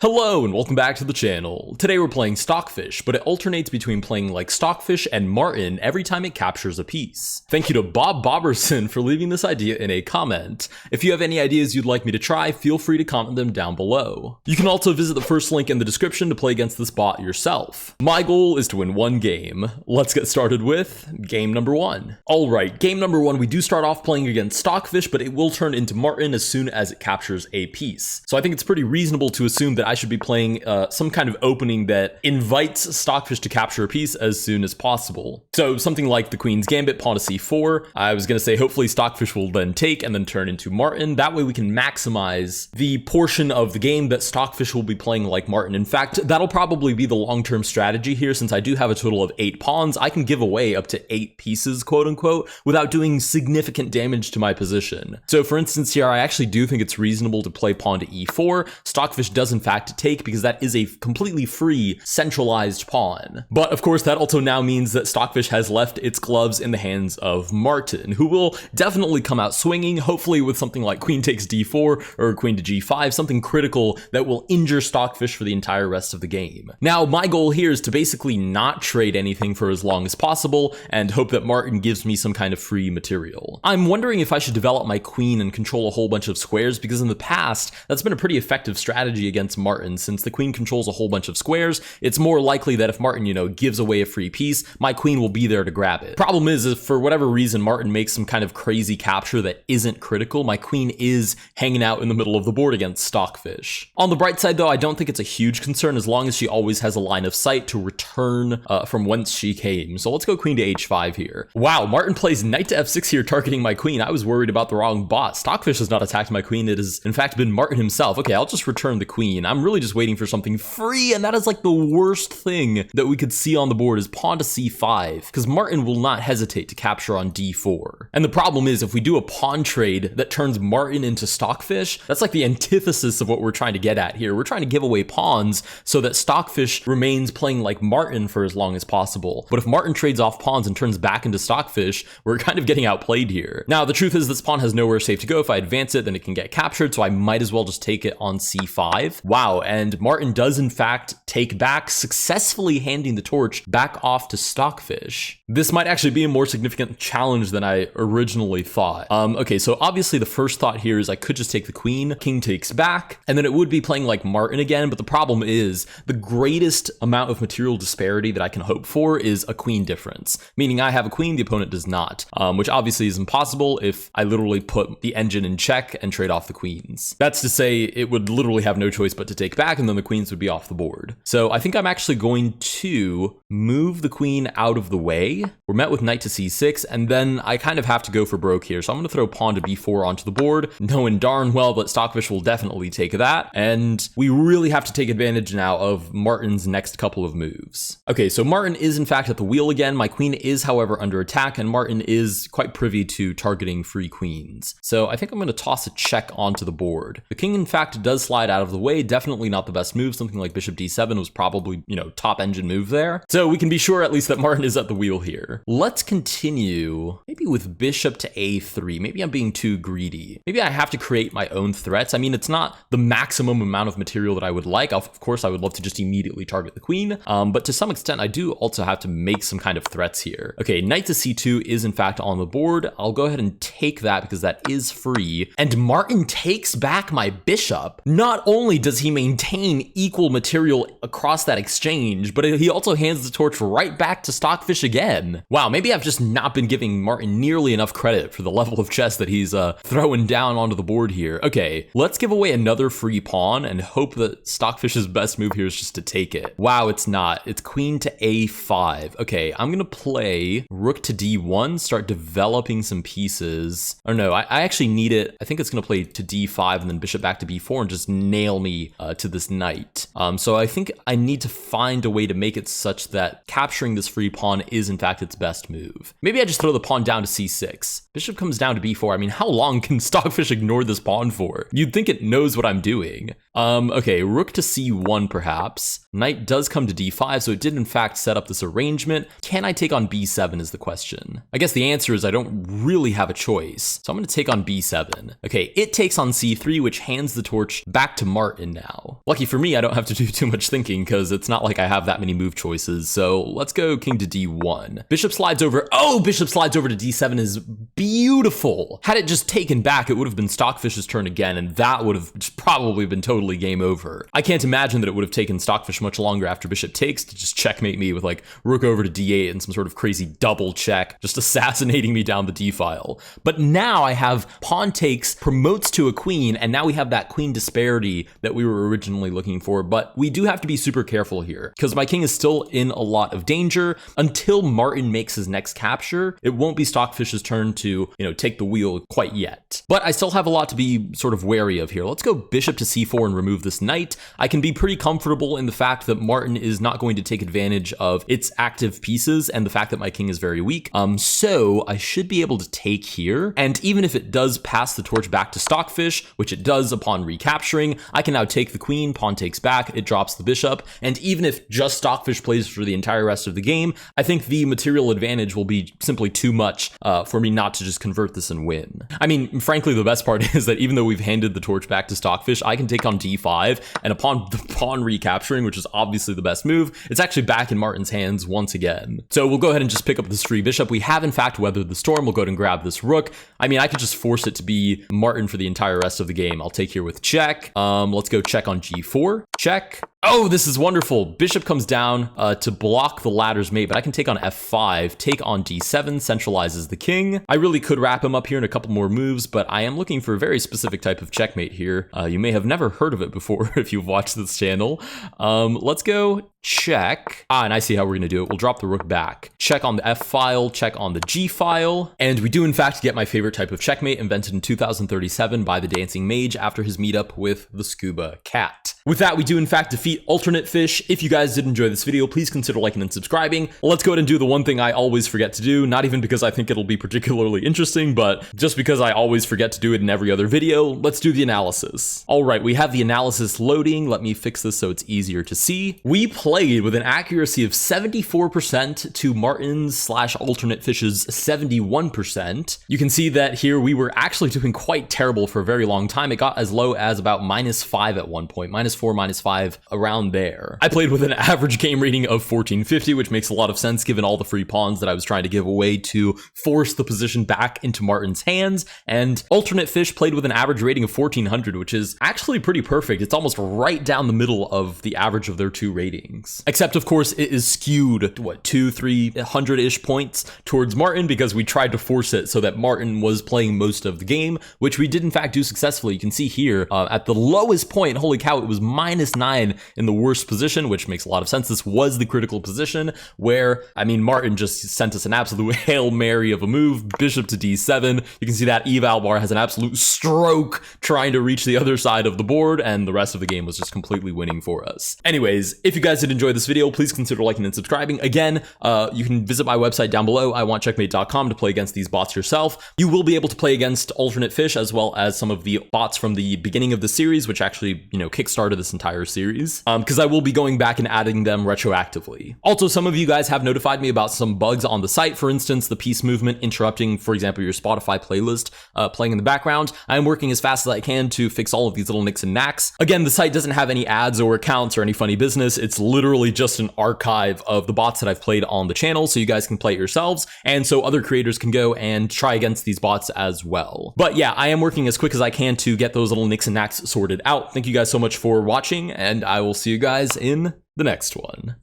Hello and welcome back to the channel. Today we're playing Stockfish, but it alternates between playing like Stockfish and Martin every time it captures a piece. Thank you to Bob Boberson for leaving this idea in a comment. If you have any ideas you'd like me to try, feel free to comment them down below. You can also visit the first link in the description to play against this bot yourself. My goal is to win one game. Let's get started with game number one. Alright, game number one, we do start off playing against Stockfish, but it will turn into Martin as soon as it captures a piece. So I think it's pretty reasonable to assume that I should be playing some kind of opening that invites Stockfish to capture a piece as soon as possible. So something like the Queen's Gambit, pawn to c4. I was going to say hopefully Stockfish will then take and then turn into Martin. That way we can maximize the portion of the game that Stockfish will be playing like Martin. In fact, that'll probably be the long-term strategy here. Since I do have a total of 8 pawns, I can give away up to 8 pieces, quote unquote, without doing significant damage to my position. So for instance here, I actually do think it's reasonable to play pawn to e4. Stockfish does in fact take because that is a completely free centralized pawn. But of course that also now means that Stockfish has left its gloves in the hands of Martin, who will definitely come out swinging, hopefully with something like queen takes d4 or queen to g5, something critical that will injure Stockfish for the entire rest of the game. Now my goal here is to basically not trade anything for as long as possible and hope that Martin gives me some kind of free material. I'm wondering if I should develop my queen and control a whole bunch of squares, because in the past that's been a pretty effective strategy against Martin. Since the queen controls a whole bunch of squares, it's more likely that if Martin, gives away a free piece, my queen will be there to grab it. Problem is, if for whatever reason Martin makes some kind of crazy capture that isn't critical, my queen is hanging out in the middle of the board against Stockfish. On the bright side though, I don't think it's a huge concern as long as she always has a line of sight to return from whence she came. So let's go queen to h5 here. Wow, Martin plays knight to f6 here, targeting my queen. I was worried about the wrong bot. Stockfish has not attacked my queen. It has in fact been Martin himself. Okay, I'll just return the queen. I'm really just waiting for something free, and that is like the worst thing that we could see on the board is pawn to c5, because Martin will not hesitate to capture on d4. And the problem is, if we do a pawn trade that turns Martin into Stockfish, that's like the antithesis of what we're trying to get at here. We're trying to give away pawns so that Stockfish remains playing like Martin for as long as possible. But if Martin trades off pawns and turns back into Stockfish, we're kind of getting outplayed here. Now, the truth is this pawn has nowhere safe to go. If I advance it, then it can get captured, so I might as well just take it on c5. Wow, and Martin does in fact take back, successfully handing the torch back off to Stockfish. This might actually be a more significant challenge than I originally thought. Okay, so obviously the first thought here is I could just take the queen, king takes back, and then it would be playing like Martin again, but the problem is the greatest amount of material disparity that I can hope for is a queen difference, meaning I have a queen, the opponent does not, which obviously is impossible if I literally put the engine in check and trade off the queens. That's to say it would literally have no choice but to take back, and then the queens would be off the board. So I think I'm actually going to move the queen out of the way. We're met with knight to c6, and then I kind of have to go for broke here. So I'm going to throw pawn to b4 onto the board, knowing darn well that Stockfish will definitely take that. And we really have to take advantage now of Martin's next couple of moves. Okay, so Martin is in fact at the wheel again. My queen is, however, under attack, and Martin is quite privy to targeting free queens. So I think I'm going to toss a check onto the board. The king, in fact, does slide out of the way. Definitely not the best move. Something like bishop d7 was probably, top engine move there. So we can be sure at least that Martin is at the wheel here. Let's continue maybe with bishop to a3. Maybe I'm being too greedy. Maybe I have to create my own threats. I mean, it's not the maximum amount of material that I would like. Of course, I would love to just immediately target the queen. But to some extent, I do also have to make some kind of threats here. Okay, knight to c2 is in fact on the board. I'll go ahead and take that because that is free. And Martin takes back my bishop. Not only does he maintain equal material across that exchange, but he also hands the torch right back to Stockfish again. Wow, maybe I've just not been giving Martin nearly enough credit for the level of chess that he's throwing down onto the board here. Okay, let's give away another free pawn and hope that Stockfish's best move here is just to take it. Wow, it's not. It's queen to a5. Okay, I'm gonna play rook to d1, start developing some pieces. Or no, I actually need it. I think it's gonna play to d5 and then bishop back to b4 and just nail me to this knight. So I think I need to find a way to make it such that capturing this free pawn is in fact its best move. Maybe I just throw the pawn down to c6. Bishop comes down to b4. I mean, how long can Stockfish ignore this pawn for? You'd think it knows what I'm doing. Okay, rook to c1 perhaps. Knight does come to d5, so it did in fact set up this arrangement. Can I take on b7 is the question. I guess the answer is I don't really have a choice. So I'm going to take on b7. Okay, it takes on c3, which hands the torch back to Martin now. Lucky for me, I don't have to do too much thinking because it's not like I have that many move choices. So let's go king to d1. Bishop slides over. Oh, bishop slides over to d7 is beautiful. Had it just taken back, it would have been Stockfish's turn again, and that would have probably been totally game over. I can't imagine that it would have taken Stockfish much longer after bishop takes to just checkmate me with like rook over to d8 and some sort of crazy double check, just assassinating me down the d file. But now I have pawn takes, promotes to a queen, and now we have that queen disparity that we were originally looking for. But we do have to be super careful here because my king is still in a lot of danger. Until Martin makes his next capture, it won't be Stockfish's turn to, take the wheel quite yet. But I still have a lot to be sort of wary of here. Let's go bishop to c4 and remove this knight. I can be pretty comfortable in the fact that Martin is not going to take advantage of its active pieces and the fact that my king is very weak. So I should be able to take here. And even if it does pass the torch back to Stockfish, which it does upon recapturing, I can now take the queen, pawn takes back, it drops the bishop. And even if just Stockfish plays for the entire rest of the game, I think the material advantage will be simply too much for me not to just convert this and win. I mean, frankly, the best part is that even though we've handed the torch back to Stockfish, I can take on d5, and upon the pawn recapturing, which is obviously the best move, it's actually back in Martin's hands once again. So we'll go ahead and just pick up this free bishop. We have in fact weathered the storm. We'll go ahead and grab this rook. I mean, I could just force it to be Martin for the entire rest of the game. I'll take here with check. Let's go check on g4. Check. Oh, this is wonderful. Bishop comes down to block the ladder's mate, but I can take on f5, take on d7, centralizes the king. I really could wrap him up here in a couple more moves, but I am looking for a very specific type of checkmate here. You may have never heard of it before if you've watched this channel. Let's go check. And I see how we're going to do it. We'll drop the rook back. Check on the F file, check on the G file. And we do in fact get my favorite type of checkmate invented in 2037 by the Dancing Mage after his meetup with the Scuba Cat. With that, we do in fact defeat Alternate Fish. If you guys did enjoy this video, please consider liking and subscribing. Let's go ahead and do the one thing I always forget to do, not even because I think it'll be particularly interesting, but just because I always forget to do it in every other video. Let's do the analysis. All right, we have the analysis loading. Let me fix this so it's easier to see. We played with an accuracy of 74% to Martin's / Alternate Fish's 71%. You can see that here we were actually doing quite terrible for a very long time. It got as low as about -5 at one point, -4, -5, around there. I played with an average game rating of 1450, which makes a lot of sense given all the free pawns that I was trying to give away to force the position back into Martin's hands. And Alternate Fish played with an average rating of 1400, which is actually pretty perfect. It's almost right down the middle of the average of their two ratings. Except, of course, it is skewed, what, 200-300-ish points towards Martin because we tried to force it so that Martin was playing most of the game, which we did in fact do successfully. You can see here at the lowest point, holy cow, it was -9 in the worst position, which makes a lot of sense. This was the critical position where, I mean, Martin just sent us an absolute Hail Mary of a move, bishop to d7. You can see that eval bar has an absolute stroke trying to reach the other side of the board, and the rest of the game was just completely winning for us. Anyways, if you guys did enjoy this video, please consider liking and subscribing. Again, you can visit my website down below, iwantcheckmate.com, to play against these bots yourself. You will be able to play against Alternate Fish as well as some of the bots from the beginning of the series, which actually, kickstarted this entire series, because I will be going back and adding them retroactively. Also, some of you guys have notified me about some bugs on the site. For instance, the peace movement interrupting, for example, your Spotify playlist playing in the background. I'm working as fast as I can to fix all of these little nicks and knacks. Again, the site doesn't have any ads or accounts or any funny business. It's literally just an archive of the bots that I've played on the channel, so you guys can play it yourselves, and so other creators can go and try against these bots as well. But yeah, I am working as quick as I can to get those little nicks and knacks sorted out. Thank you guys so much for watching, and I will see you guys in the next one.